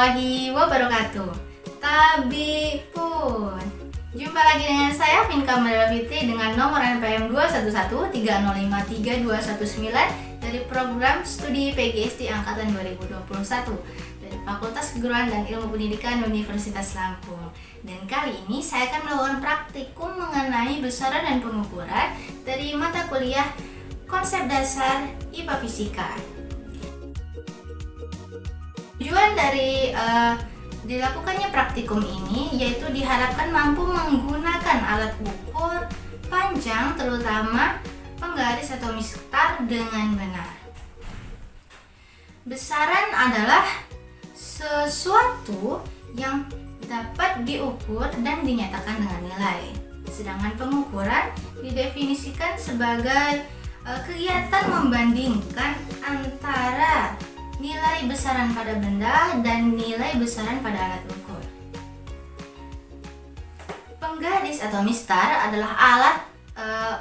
warahmatullahi wabarakatuh. Tabipun. Jumpa lagi dengan saya Pinka Madela Fitri dengan nomor NPM 21130532119 dari program studi PGSD angkatan 2021 dari Fakultas Keguruan dan Ilmu Pendidikan Universitas Lampung. Dan kali ini saya akan melakukan praktikum mengenai besaran dan pengukuran dari mata kuliah Konsep Dasar IPA Fisika. Tujuan dari dilakukannya praktikum ini yaitu diharapkan mampu menggunakan alat ukur panjang, terutama penggaris atau mistar, dengan benar. Besaran adalah sesuatu yang dapat diukur dan dinyatakan dengan nilai, sedangkan pengukuran didefinisikan sebagai kegiatan membandingkan antara nilai besaran pada benda dan nilai besaran pada alat ukur. Penggaris atau mistar adalah alat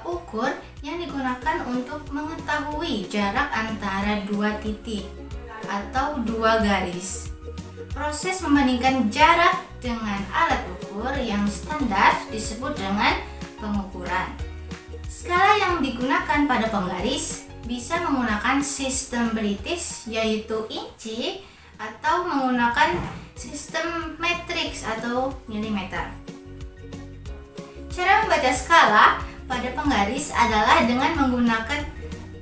ukur yang digunakan untuk mengetahui jarak antara dua titik atau dua garis. Proses membandingkan jarak dengan alat ukur yang standar disebut dengan pengukuran. Skala yang digunakan pada penggaris bisa menggunakan sistem British yaitu inci atau menggunakan sistem matriks atau milimeter. Cara membaca skala pada penggaris adalah dengan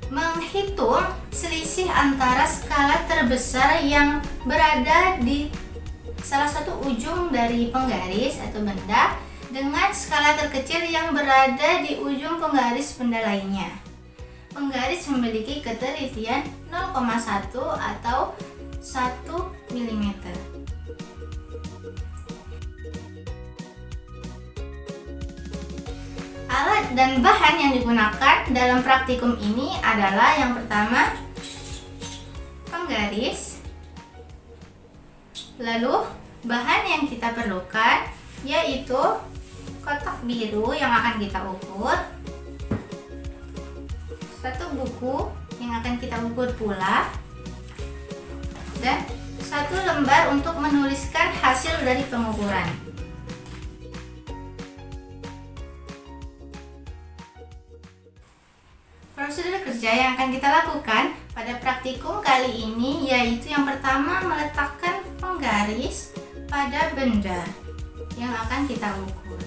menghitung selisih antara skala terbesar yang berada di salah satu ujung dari penggaris atau benda dengan skala terkecil yang berada di ujung penggaris benda lainnya. Penggaris memiliki ketelitian 0,1 atau 1 mm. Alat dan bahan yang digunakan dalam praktikum ini adalah yang pertama penggaris, lalu bahan yang kita perlukan yaitu kotak biru yang akan kita ukur, satu buku yang akan kita ukur pula, dan satu lembar untuk menuliskan hasil dari pengukuran. Prosedur kerja yang akan kita lakukan pada praktikum kali ini yaitu yang pertama meletakkan penggaris pada benda yang akan kita ukur.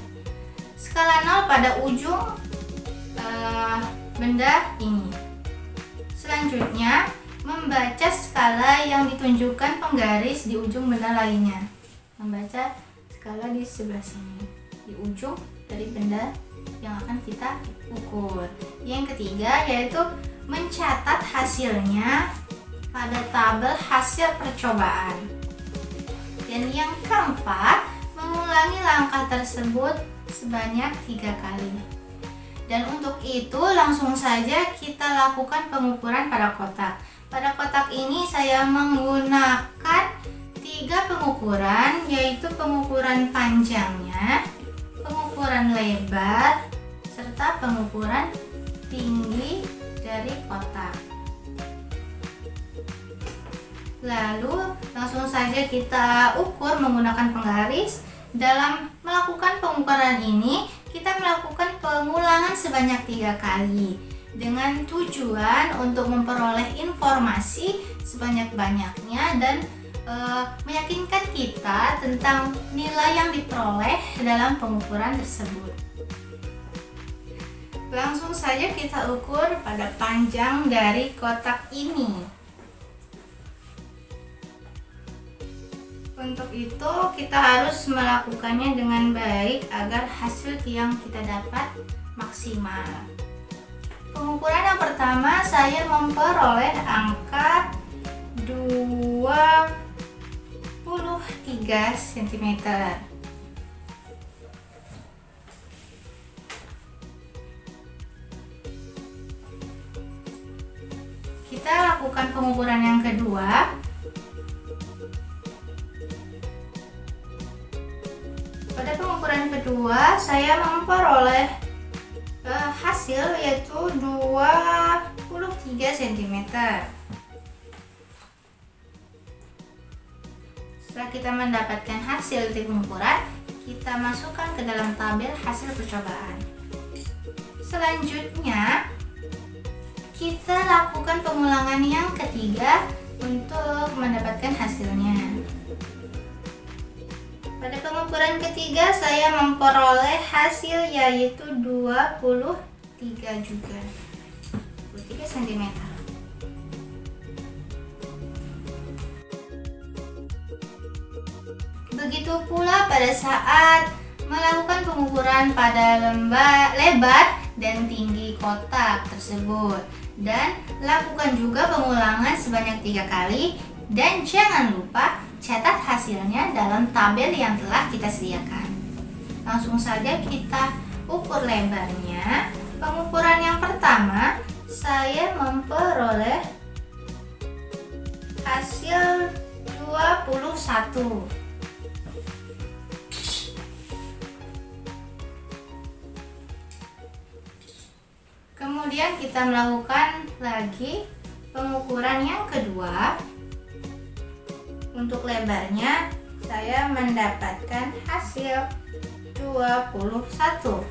Skala 0 pada ujung benda ini. Selanjutnya, membaca skala yang ditunjukkan penggaris di ujung benda lainnya. Membaca skala di sebelah sini, di ujung dari benda yang akan kita ukur. Yang ketiga yaitu mencatat hasilnya pada tabel hasil percobaan. Dan yang keempat, mengulangi langkah tersebut sebanyak 3 kali. Dan untuk itu langsung saja kita lakukan pengukuran pada kotak. Pada kotak ini saya menggunakan 3 pengukuran, yaitu pengukuran panjangnya, pengukuran lebar, serta pengukuran tinggi dari kotak. Lalu langsung saja kita ukur menggunakan penggaris. Dalam melakukan pengukuran ini kita melakukan pengulangan sebanyak 3 kali dengan tujuan untuk memperoleh informasi sebanyak-banyaknya dan meyakinkan kita tentang nilai yang diperoleh dalam pengukuran tersebut. Langsung saja kita ukur pada panjang dari kotak ini. Untuk itu kita harus melakukannya dengan baik agar hasil yang kita dapat maksimal. Pengukuran yang pertama saya memperoleh angka 23 cm. Kita lakukan pengukuran yang kedua. Pada pengukuran kedua saya memperoleh hasil yaitu 23 cm. Setelah kita mendapatkan hasil dari pengukuran, kita masukkan ke dalam tabel hasil percobaan. Selanjutnya, kita lakukan pengulangan yang ketiga untuk mendapatkan hasilnya. Pada pengukuran ketiga, saya memperoleh hasil yaitu 23 juga. 23 cm. Begitu pula pada saat melakukan pengukuran pada lebar dan tinggi kotak tersebut, dan lakukan juga pengulangan sebanyak 3 kali, dan jangan lupa catat hasilnya dalam tabel yang telah kita sediakan. Langsung saja kita ukur lebarnya. Pengukuran yang pertama, saya memperoleh hasil 21. Kemudian kita melakukan lagi pengukuran yang kedua. Untuk lebarnya saya mendapatkan hasil 21.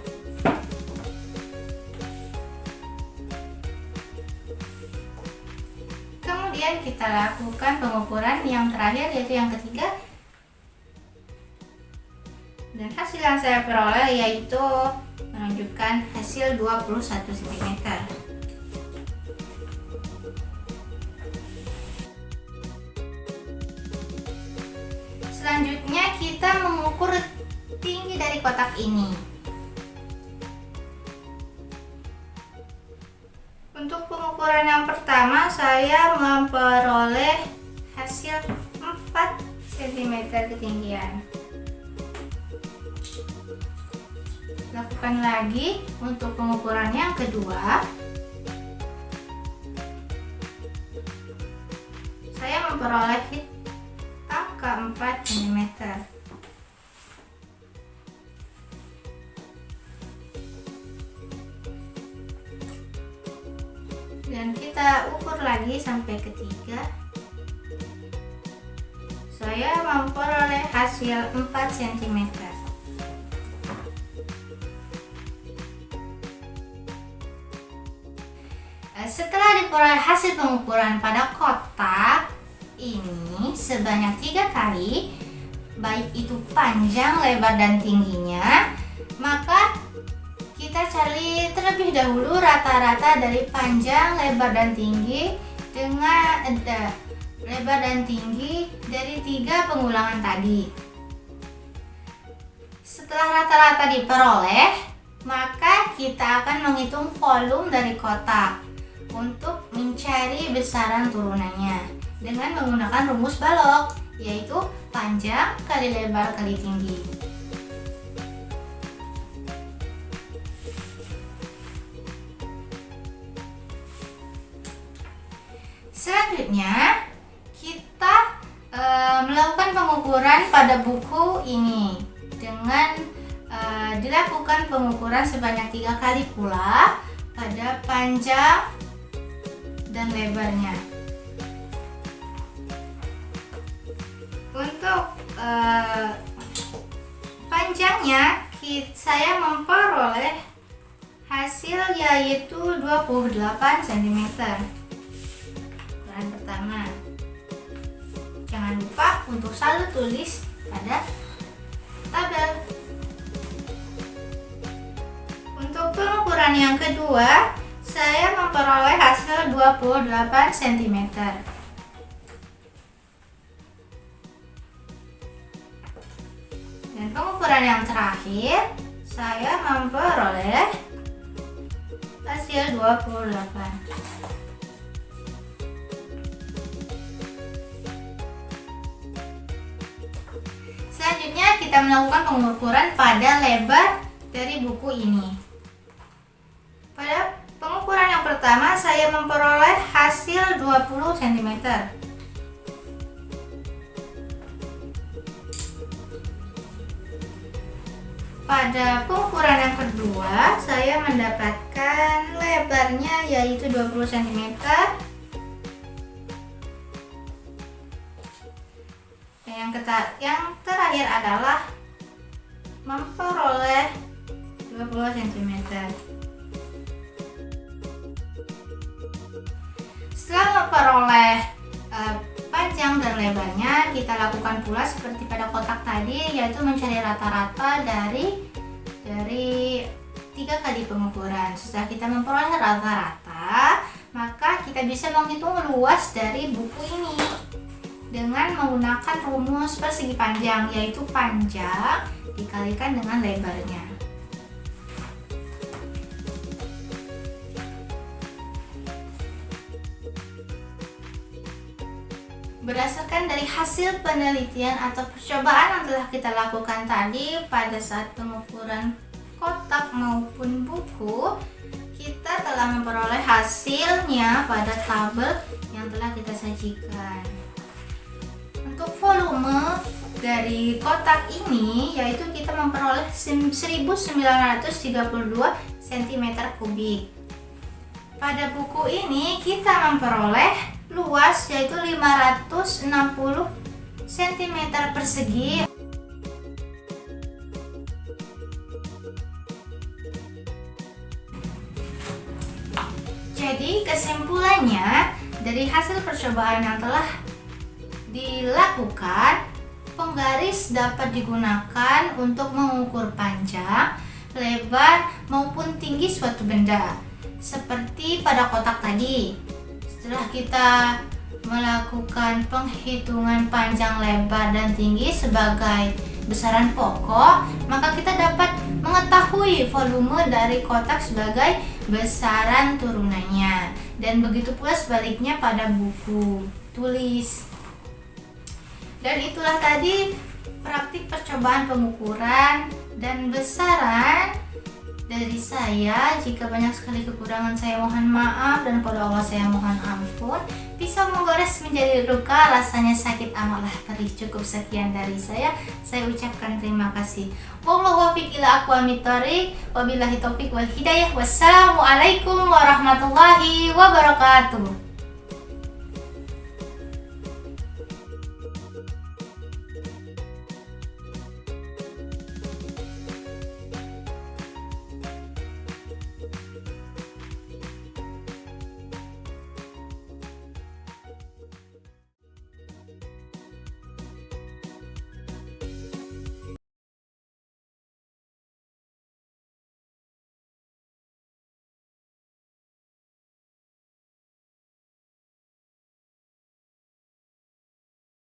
Kemudian kita lakukan pengukuran yang terakhir, yaitu yang ketiga. Dan hasil yang saya peroleh yaitu menunjukkan hasil 21 cm. Selanjutnya kita mengukur tinggi dari kotak ini. Untuk pengukuran yang pertama, saya memperoleh hasil 4 cm ketinggian. Lakukan lagi untuk pengukuran yang kedua. Saya memperoleh angka 4 cm. Dan kita ukur lagi sampai ketiga. Saya memperoleh hasil 4 cm. Setelah diperoleh hasil pengukuran pada kotak ini sebanyak 3 kali, baik itu panjang, lebar, dan tingginya, maka kita cari terlebih dahulu rata-rata dari panjang, lebar, dan tinggi dengan lebar dan tinggi dari 3 pengulangan tadi. Setelah rata-rata diperoleh, maka kita akan menghitung volume dari kotak untuk mencari besaran turunannya dengan menggunakan rumus balok, yaitu panjang kali lebar kali tinggi. Selanjutnya kita melakukan pengukuran pada buku ini dengan dilakukan pengukuran sebanyak 3 kali pula pada panjang dan lebarnya. Untuk panjangnya saya memperoleh hasil yaitu 28 cm. Ukuran pertama. Jangan lupa untuk selalu tulis pada tabel. Untuk pengukuran yang kedua, saya memperoleh hasil 28 cm. Dan pengukuran yang terakhir, saya memperoleh hasil 28. Selanjutnya kita melakukan pengukuran pada lebar dari buku ini. Pada pengukuran yang pertama, saya memperoleh hasil 20 cm. Pada pengukuran yang kedua, saya mendapatkan lebarnya yaitu 20 cm. Dan yang Yang terakhir adalah memperoleh 20 cm. Setelah memperoleh panjang dan lebarnya, kita lakukan pula seperti pada kotak tadi, yaitu mencari rata-rata dari 3 kali pengukuran. Setelah kita memperoleh rata-rata, maka kita bisa menghitung luas dari buku ini dengan menggunakan rumus persegi panjang, yaitu panjang dikalikan dengan lebarnya. Berdasarkan dari hasil penelitian atau percobaan yang telah kita lakukan tadi pada saat pengukuran kotak maupun buku, kita telah memperoleh hasilnya pada tabel yang telah kita sajikan. Untuk volume dari kotak ini, yaitu kita memperoleh 1932 cm3. Pada buku ini kita memperoleh luas yaitu 560 cm persegi. Jadi kesimpulannya, dari hasil percobaan yang telah dilakukan, penggaris dapat digunakan untuk mengukur panjang, lebar maupun tinggi suatu benda. Seperti pada kotak tadi, setelah kita melakukan penghitungan panjang, lebar, dan tinggi sebagai besaran pokok, maka kita dapat mengetahui volume dari kotak sebagai besaran turunannya. Dan begitu pula sebaliknya pada buku tulis. Dan itulah tadi praktik percobaan pengukuran dan besaran dari saya. Jika banyak sekali kekurangan, saya mohon maaf, dan pada Allah saya mohon ampun. Pisau menggores menjadi luka, rasanya sakit amatlah perih. Cukup sekian dari saya ucapkan terima kasih. Wallahu waffiq ila aqwamit thoriq, wabillahi taufiq wal hidayah. Wassalamualaikum warahmatullahi wabarakatuh.